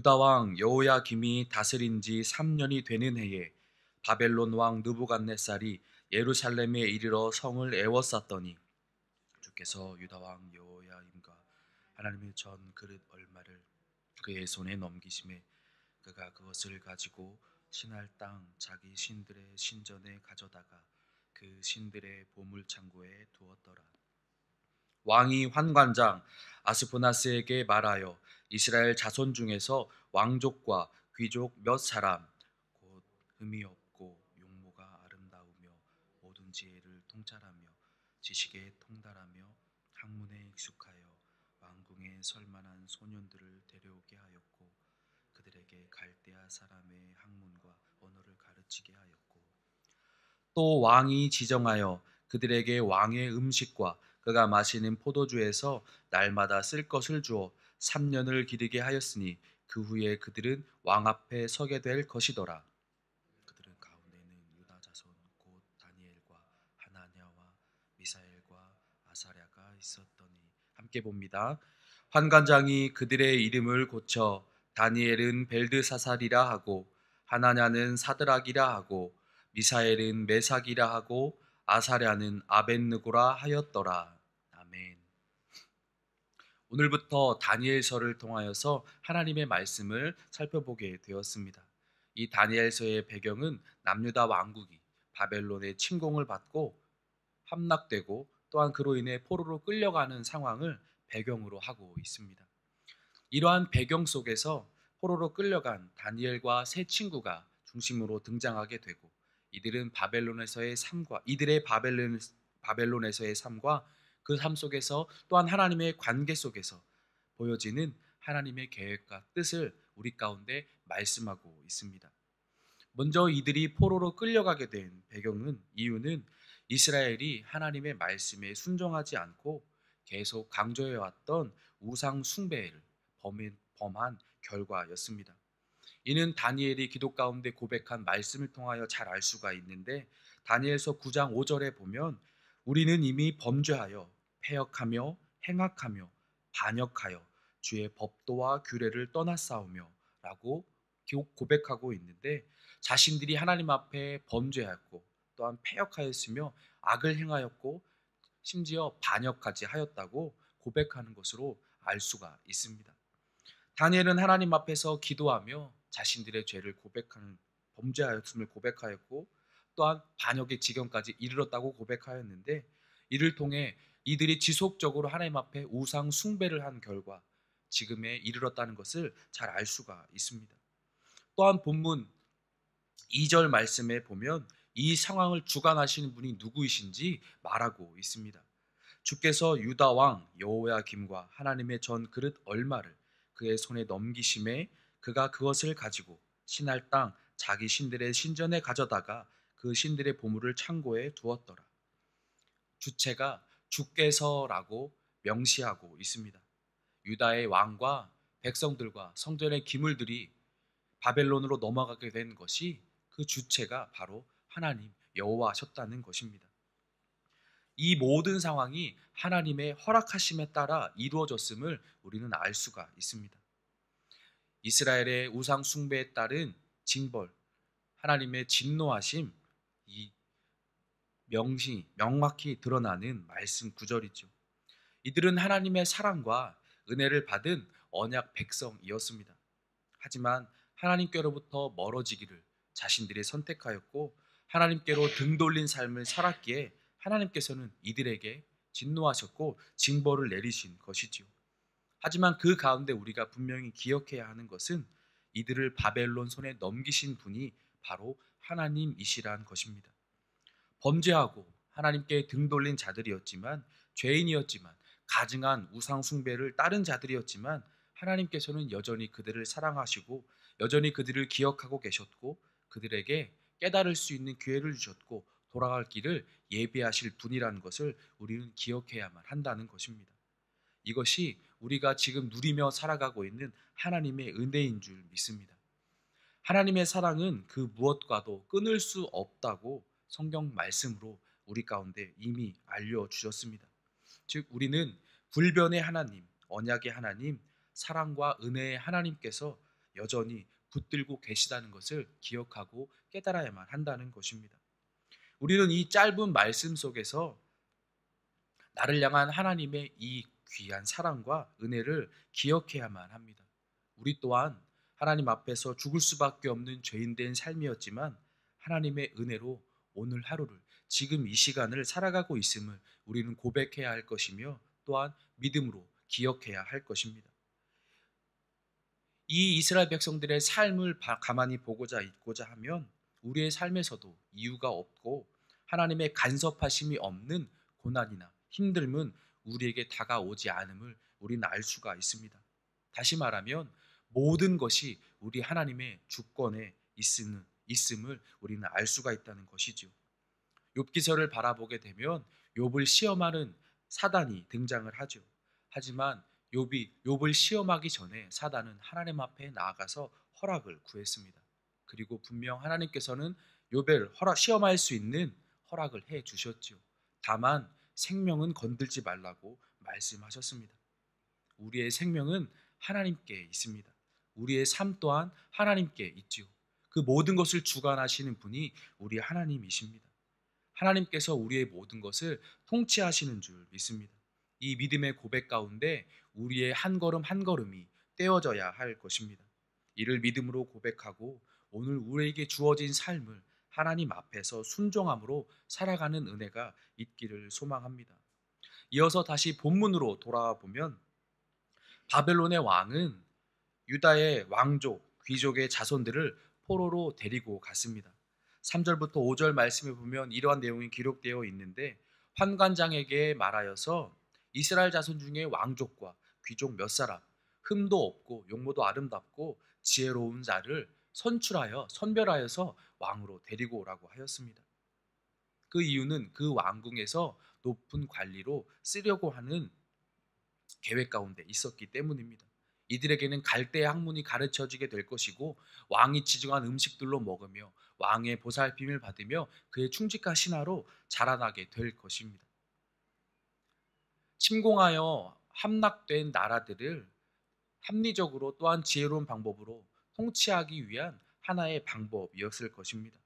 유다 왕 여호야김이 다스린 지 3년이 되는 해에 바벨론 왕 느부갓네살이 예루살렘에 이르러 성을 에워쌌더니 주께서 유다 왕 여호야김과 하나님의 전 그릇 얼마를 그의 손에 넘기심에 그가 그것을 가지고 신할 땅 자기 신들의 신전에 가져다가 그 신들의 보물 창고에 두었더라. 왕이 환관장 아스푸나스에게 말하여 이스라엘 자손 중에서 왕족과 귀족 몇 사람 곧 흠이 없고 용모가 아름다우며 모든 지혜를 통찰하며 지식에 통달하며 학문에 익숙하여 왕궁에 설만한 소년들을 데려오게 하였고 그들에게 갈대아 사람의 학문과 언어를 가르치게 하였고 또 왕이 지정하여 그들에게 왕의 음식과 그가 마시는 포도주에서 날마다 쓸 것을 주어 3년을 기르게 하였으니 그 후에 그들은 왕 앞에 서게 될 것이더라. 그들은 가운데는 유다 자손 곧 다니엘과 하나냐와 미사엘과 아사랴가 있었더니 함께 봅니다. 환관장이 그들의 이름을 고쳐 다니엘은 벨드사살이라 하고 하나냐는 사드락이라 하고 미사엘은 메삭이라 하고 아사랴는 아벳느고라 하였더라. 아멘. 오늘부터 다니엘서를 통하여서 하나님의 말씀을 살펴보게 되었습니다. 이 다니엘서의 배경은 남유다 왕국이 바벨론의 침공을 받고 함락되고 또한 그로 인해 포로로 끌려가는 상황을 배경으로 하고 있습니다. 이러한 배경 속에서 포로로 끌려간 다니엘과 세 친구가 중심으로 등장하게 되고 이들의 바벨론에서의 삶과 그 삶 속에서 또한 하나님의 관계 속에서 보여지는 하나님의 계획과 뜻을 우리 가운데 말씀하고 있습니다. 먼저 이들이 포로로 끌려가게 된 이유는 이스라엘이 하나님의 말씀에 순종하지 않고 계속 강조해왔던 우상 숭배를 범한 결과였습니다. 이는 다니엘이 기도 가운데 고백한 말씀을 통하여 잘 알 수가 있는데 다니엘서 9장 5절에 보면 우리는 이미 범죄하여 패역하며 행악하며 반역하여 주의 법도와 규례를 떠났사오며 라고 고백하고 있는데 자신들이 하나님 앞에 범죄하였고 또한 패역하였으며 악을 행하였고 심지어 반역까지 하였다고 고백하는 것으로 알 수가 있습니다. 다니엘은 하나님 앞에서 기도하며 자신들의 죄를 고백하는 범죄하였음을 고백하였고 또한 반역의 지경까지 이르렀다고 고백하였는데 이를 통해 이들이 지속적으로 하나님 앞에 우상 숭배를 한 결과 지금에 이르렀다는 것을 잘 알 수가 있습니다. 또한 본문 2절 말씀에 보면 이 상황을 주관하시는 분이 누구이신지 말하고 있습니다. 주께서 유다 왕 여호야김과 하나님의 전 그릇 얼마를 그의 손에 넘기심에 그가 그것을 가지고 신할 땅 자기 신들의 신전에 가져다가 그 신들의 보물을 창고에 두었더라. 주체가 주께서라고 명시하고 있습니다. 유다의 왕과 백성들과 성전의 기물들이 바벨론으로 넘어가게 된 것이 그 주체가 바로 하나님 여호와셨다는 것입니다. 이 모든 상황이 하나님의 허락하심에 따라 이루어졌음을 우리는 알 수가 있습니다. 이스라엘의 우상 숭배에 따른 징벌, 하나님의 진노하심, 이 명확히 드러나는 말씀 구절이죠. 이들은 하나님의 사랑과 은혜를 받은 언약 백성이었습니다. 하지만 하나님께로부터 멀어지기를 자신들이 선택하였고 하나님께로 등 돌린 삶을 살았기에 하나님께서는 이들에게 진노하셨고 징벌을 내리신 것이지요. 하지만 그 가운데 우리가 분명히 기억해야 하는 것은 이들을 바벨론 손에 넘기신 분이 바로 하나님이시란 것입니다. 범죄하고 하나님께 등 돌린 자들이었지만 죄인이었지만 가증한 우상 숭배를 따른 자들이었지만 하나님께서는 여전히 그들을 사랑하시고 여전히 그들을 기억하고 계셨고 그들에게 깨달을 수 있는 기회를 주셨고 돌아갈 길을 예비하실 분이라는 것을 우리는 기억해야만 한다는 것입니다. 이것이 우리가 지금 누리며 살아가고 있는 하나님의 은혜인 줄 믿습니다. 하나님의 사랑은 그 무엇과도 끊을 수 없다고 성경 말씀으로 우리 가운데 이미 알려주셨습니다. 즉 우리는 불변의 하나님, 언약의 하나님, 사랑과 은혜의 하나님께서 여전히 붙들고 계시다는 것을 기억하고 깨달아야만 한다는 것입니다. 우리는 이 짧은 말씀 속에서 나를 향한 하나님의 이 귀한 사랑과 은혜를 기억해야만 합니다. 우리 또한 하나님 앞에서 죽을 수밖에 없는 죄인된 삶이었지만 하나님의 은혜로 오늘 하루를, 지금 이 시간을 살아가고 있음을 우리는 고백해야 할 것이며 또한 믿음으로 기억해야 할 것입니다. 이 이스라엘 백성들의 삶을 가만히 보고자 있고자 하면 우리의 삶에서도 이유가 없고 하나님의 간섭하심이 없는 고난이나 힘듦은 우리에게 다가오지 않음을 우리는 알 수가 있습니다. 다시 말하면 모든 것이 우리 하나님의 주권에 있음을 우리는 알 수가 있다는 것이죠. 욥기서를 바라보게 되면 욥을 시험하는 사단이 등장을 하죠. 하지만 욥을 시험하기 전에 사단은 하나님 앞에 나아가서 허락을 구했습니다. 그리고 분명 하나님께서는 욥을 시험할 수 있는 허락을 해 주셨죠. 다만 생명은 건들지 말라고 말씀하셨습니다. 우리의 생명은 하나님께 있습니다. 우리의 삶 또한 하나님께 있죠. 그 모든 것을 주관하시는 분이 우리 하나님이십니다. 하나님께서 우리의 모든 것을 통치하시는 줄 믿습니다. 이 믿음의 고백 가운데 우리의 한 걸음 한 걸음이 떼어져야 할 것입니다. 이를 믿음으로 고백하고 오늘 우리에게 주어진 삶을 하나님 앞에서 순종함으로 살아가는 은혜가 있기를 소망합니다. 이어서 다시 본문으로 돌아와 보면 바벨론의 왕은 유다의 왕족, 귀족의 자손들을 포로로 데리고 갔습니다. 3절부터 5절 말씀에 보면 이러한 내용이 기록되어 있는데 환관장에게 말하여서 이스라엘 자손 중에 왕족과 귀족 몇 사람, 흠도 없고 용모도 아름답고 지혜로운 자를 선별하여서 왕으로 데리고 오라고 하였습니다. 그 이유는 그 왕궁에서 높은 관리로 쓰려고 하는 계획 가운데 있었기 때문입니다. 이들에게는 갈대의 학문이 가르쳐지게 될 것이고 왕이 지정한 음식들로 먹으며 왕의 보살핌을 받으며 그의 충직한 신하로 자라나게 될 것입니다. 침공하여 함락된 나라들을 합리적으로 또한 지혜로운 방법으로 통치하기 위한 하나의 방법이었을 것입니다.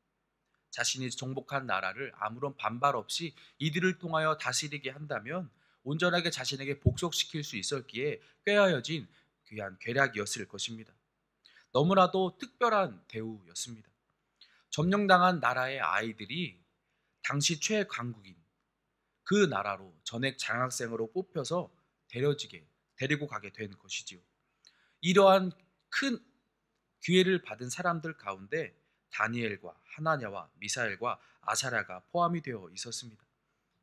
자신이 정복한 나라를 아무런 반발 없이 이들을 통하여 다스리게 한다면 온전하게 자신에게 복속시킬 수 있었기에 꾀하여진 귀한 계략이었을 것입니다. 너무나도 특별한 대우였습니다. 점령당한 나라의 아이들이 당시 최강국인 그 나라로 전액 장학생으로 뽑혀서 데리고 가게 된 것이지요. 이러한 큰 기회를 받은 사람들 가운데 다니엘과 하나냐와 미사엘과 아사랴가 포함이 되어 있었습니다.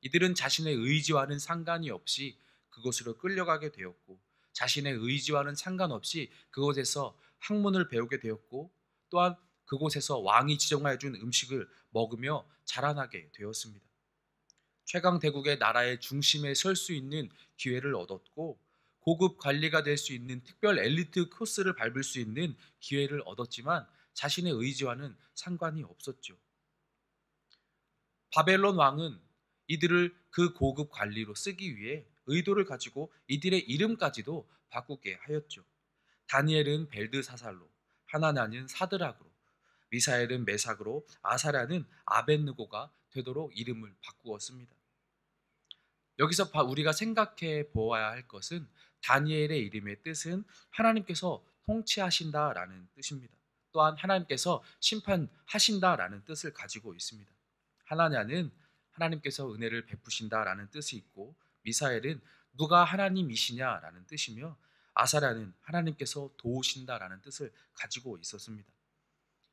이들은 자신의 의지와는 상관이 없이 그곳으로 끌려가게 되었고 자신의 의지와는 상관없이 그곳에서 학문을 배우게 되었고 또한 그곳에서 왕이 지정하여 준 음식을 먹으며 자라나게 되었습니다. 최강대국의 나라의 중심에 설 수 있는 기회를 얻었고 고급 관리가 될 수 있는 특별 엘리트 코스를 밟을 수 있는 기회를 얻었지만 자신의 의지와는 상관이 없었죠. 바벨론 왕은 이들을 그 고급 관리로 쓰기 위해 의도를 가지고 이들의 이름까지도 바꾸게 하였죠. 다니엘은 벨드사살로, 하나냐는 사드락으로, 미사엘은 메삭으로, 아사랴는 아벳느고가 되도록 이름을 바꾸었습니다. 여기서 우리가 생각해 보아야 할 것은 다니엘의 이름의 뜻은 하나님께서 통치하신다라는 뜻입니다. 또한 하나님께서 심판하신다라는 뜻을 가지고 있습니다. 하나냐는 하나님께서 은혜를 베푸신다라는 뜻이 있고 미사엘은 누가 하나님이시냐라는 뜻이며 아사랴는 하나님께서 도우신다라는 뜻을 가지고 있었습니다.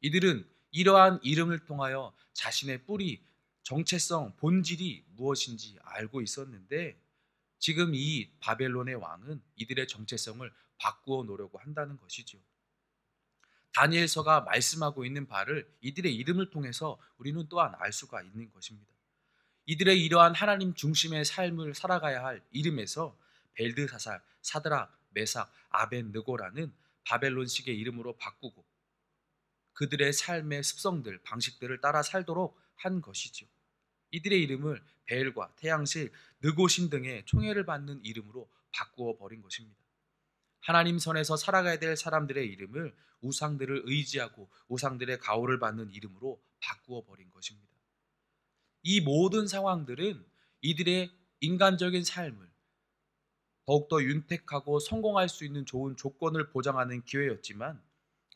이들은 이러한 이름을 통하여 자신의 뿌리, 정체성, 본질이 무엇인지 알고 있었는데 지금 이 바벨론의 왕은 이들의 정체성을 바꾸어 놓으려고 한다는 것이죠. 다니엘서가 말씀하고 있는 바를 이들의 이름을 통해서 우리는 또한 알 수가 있는 것입니다. 이들의 이러한 하나님 중심의 삶을 살아가야 할 이름에서 벨드사살, 사드락, 메삭, 아벤느고라는 바벨론식의 이름으로 바꾸고 그들의 삶의 습성들, 방식들을 따라 살도록 한 것이죠. 이들의 이름을 벨과 태양실, 느고신 등의 총애를 받는 이름으로 바꾸어 버린 것입니다. 하나님 선에서 살아가야 될 사람들의 이름을 우상들을 의지하고 우상들의 가호를 받는 이름으로 바꾸어 버린 것입니다. 이 모든 상황들은 이들의 인간적인 삶을 더욱더 윤택하고 성공할 수 있는 좋은 조건을 보장하는 기회였지만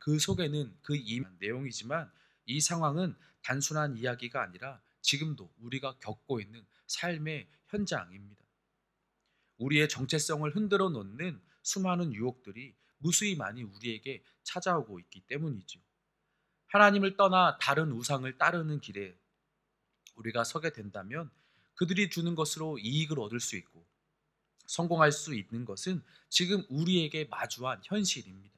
그 속에는 그 이면 내용이지만 이 상황은 단순한 이야기가 아니라 지금도 우리가 겪고 있는 삶의 현장입니다. 우리의 정체성을 흔들어 놓는 수많은 유혹들이 무수히 많이 우리에게 찾아오고 있기 때문이죠. 하나님을 떠나 다른 우상을 따르는 길에 우리가 서게 된다면 그들이 주는 것으로 이익을 얻을 수 있고 성공할 수 있는 것은 지금 우리에게 마주한 현실입니다.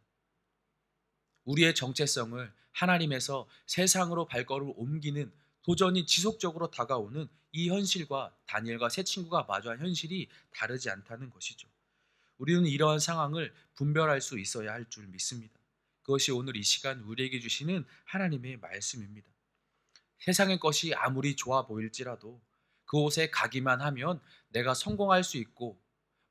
우리의 정체성을 하나님에서 세상으로 발걸음을 옮기는 도전이 지속적으로 다가오는 이 현실과 다니엘과 세 친구가 마주한 현실이 다르지 않다는 것이죠. 우리는 이러한 상황을 분별할 수 있어야 할 줄 믿습니다. 그것이 오늘 이 시간 우리에게 주시는 하나님의 말씀입니다. 세상의 것이 아무리 좋아 보일지라도 그곳에 가기만 하면 내가 성공할 수 있고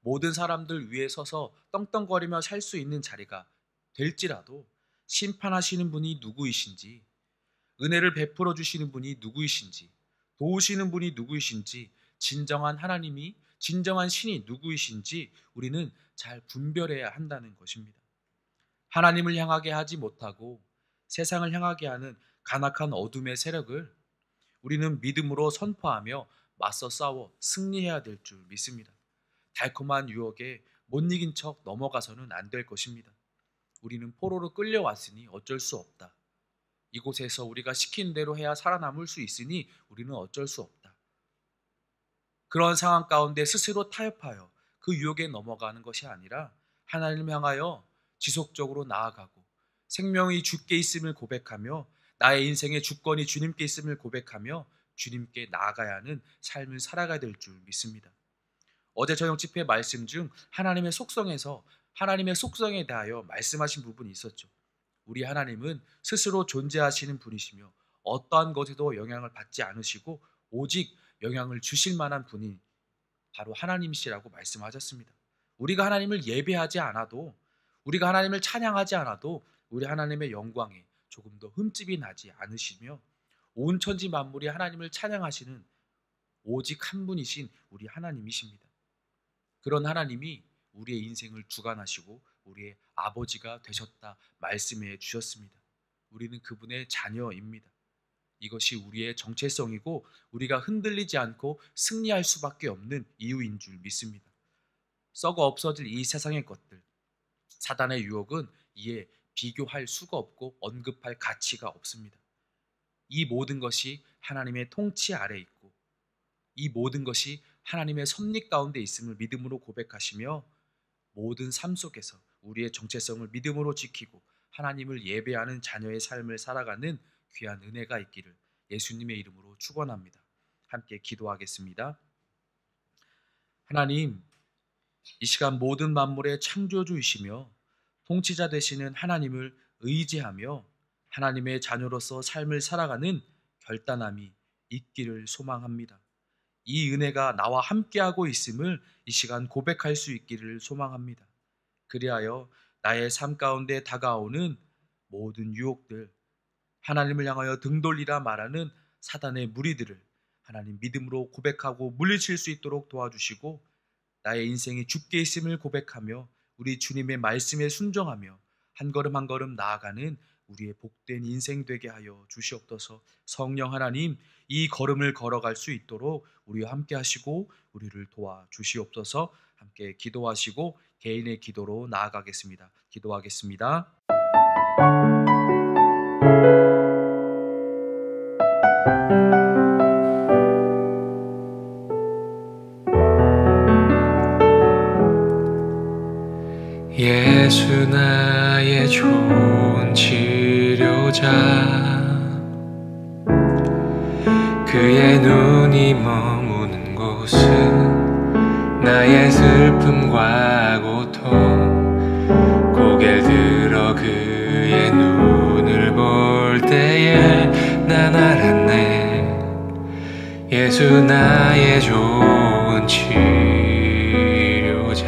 모든 사람들 위에 서서 떵떵거리며 살 수 있는 자리가 될지라도 심판하시는 분이 누구이신지, 은혜를 베풀어 주시는 분이 누구이신지, 도우시는 분이 누구이신지, 진정한 하나님이, 진정한 신이 누구이신지 우리는 잘 분별해야 한다는 것입니다. 하나님을 향하게 하지 못하고 세상을 향하게 하는 간악한 어둠의 세력을 우리는 믿음으로 선포하며 맞서 싸워 승리해야 될 줄 믿습니다. 달콤한 유혹에 못 이긴 척 넘어가서는 안 될 것입니다. 우리는 포로로 끌려왔으니 어쩔 수 없다. 이곳에서 우리가 시킨 대로 해야 살아남을 수 있으니 우리는 어쩔 수 없다. 그런 상황 가운데 스스로 타협하여 그 유혹에 넘어가는 것이 아니라 하나님을 향하여 지속적으로 나아가고 생명이 주께 있음을 고백하며 나의 인생의 주권이 주님께 있음을 고백하며 주님께 나아가야 하는 삶을 살아가야 될 줄 믿습니다. 어제 저녁 집회 말씀 중 하나님의 속성에 대하여 말씀하신 부분이 있었죠. 우리 하나님은 스스로 존재하시는 분이시며 어떠한 것에도 영향을 받지 않으시고 오직 영향을 주실 만한 분이 바로 하나님이시라고 말씀하셨습니다. 우리가 하나님을 예배하지 않아도, 우리가 하나님을 찬양하지 않아도 우리 하나님의 영광에 조금 더 흠집이 나지 않으시며 온 천지 만물이 하나님을 찬양하시는 오직 한 분이신 우리 하나님이십니다. 그런 하나님이 우리의 인생을 주관하시고 우리의 아버지가 되셨다 말씀해 주셨습니다. 우리는 그분의 자녀입니다. 이것이 우리의 정체성이고 우리가 흔들리지 않고 승리할 수밖에 없는 이유인 줄 믿습니다. 썩어 없어질 이 세상의 것들, 사단의 유혹은 이에 비교할 수가 없고 언급할 가치가 없습니다. 이 모든 것이 하나님의 통치 아래 있고 이 모든 것이 하나님의 섭리 가운데 있음을 믿음으로 고백하시며 모든 삶 속에서 우리의 정체성을 믿음으로 지키고 하나님을 예배하는 자녀의 삶을 살아가는 귀한 은혜가 있기를 예수님의 이름으로 축원합니다. 함께 기도하겠습니다. 하나님, 이 시간 모든 만물의 창조주이시며 통치자 되시는 하나님을 의지하며 하나님의 자녀로서 삶을 살아가는 결단함이 있기를 소망합니다. 이 은혜가 나와 함께하고 있음을 이 시간 고백할 수 있기를 소망합니다. 그리하여 나의 삶 가운데 다가오는 모든 유혹들, 하나님을 향하여 등 돌리라 말하는 사단의 무리들을 하나님 믿음으로 고백하고 물리칠 수 있도록 도와주시고 나의 인생이 주께 있음을 고백하며 우리 주님의 말씀에 순종하며 한 걸음 한 걸음 나아가는 우리의 복된 인생 되게 하여 주시옵소서. 성령 하나님, 이 걸음을 걸어갈 수 있도록 우리와 함께 하시고 우리를 도와주시옵소서. 함께 기도하시고 개인의 기도로 나아가겠습니다. 기도하겠습니다. 예수 나의 좋은 치료자, 그의 눈이 머무는 곳은 나의 나의 슬픔과 고통 고개를 들어 그의 눈을 볼 때에 난 알았네. 예수 나의 좋은 치료자.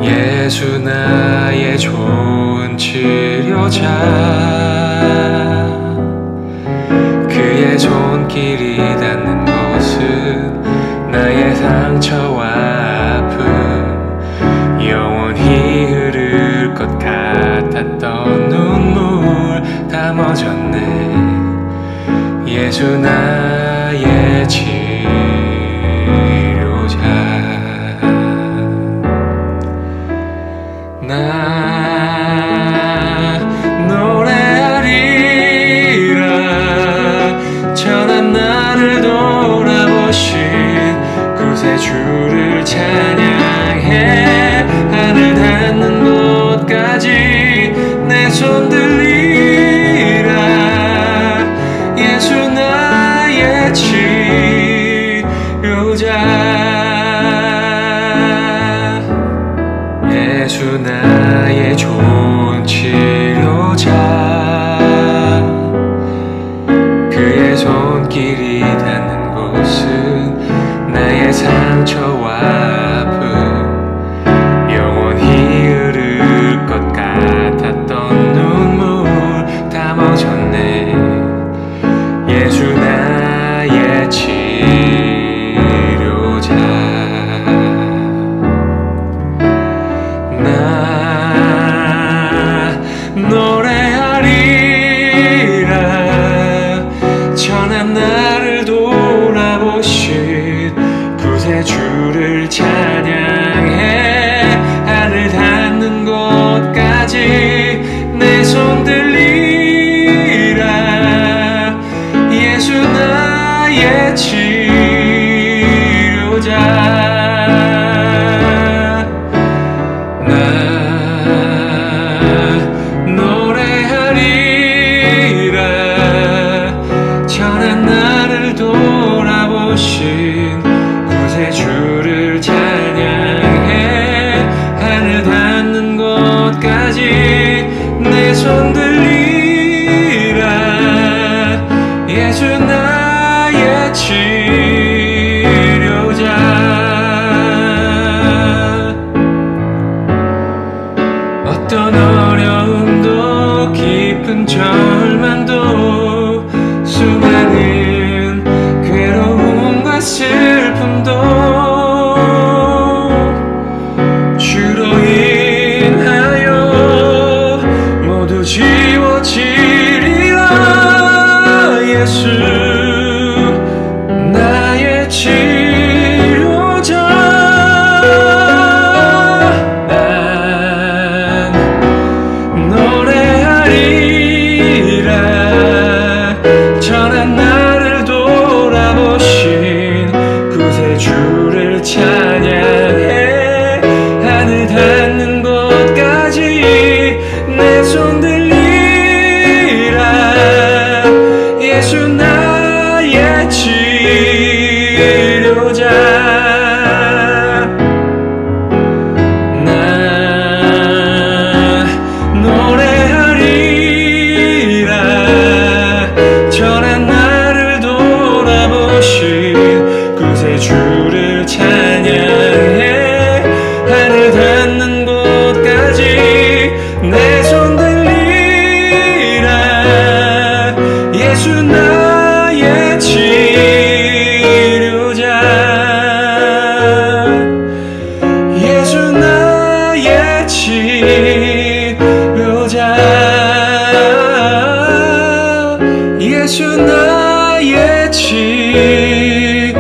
예수 나의 좋은 치료자. 그의 손길이 닿는 곳은 나의 상처와 아픔 영원히 흐를 것 같았던 눈물 다 멎었네. 예수 나의 치료자. 나 노래하리라. 천한 나를 돌아보신 구세주를 찬양해. 하늘 닿는 곳까지 내 손 들리라. 예수 나의 치료자. 예수 나의 좋은 치료자. 그의 손길이 닿는 곳은 나의 상처와 아픔 영원히 흐를 것 같았던 눈물 다 멎었네. 예수 나의 치료자. 나 노래하리라. 천한 나를 돌아보신 구세주를 찬양해. 하늘 닿는 곳까지 내 손 들리라. 예수 나의 치료자. 천한 나를 돌아보신 구세주를 찬양해. 하늘 닿는 곳까지 내 손 들리라. 예수 나의 치료자. 어떤 어려움도 깊은 절망도 수많은 괴로움과 슬픔도 주로 인하여 모두 지워지리라. 예수 나의 치료자. 난 노래하리라. 천한 나를 돌아보신 구세주를 찬양해. 하늘 닿는 곳까지 내 손 들리라. 예수 나의 치료자. 나 노래하리라. 천한 나를 돌아보신 구세주를 찬양해. 하늘 닿는 곳까지 내 손 들리라. 예수 나의 치료자. 예수 나의 치료자. 예수 나의 치료자.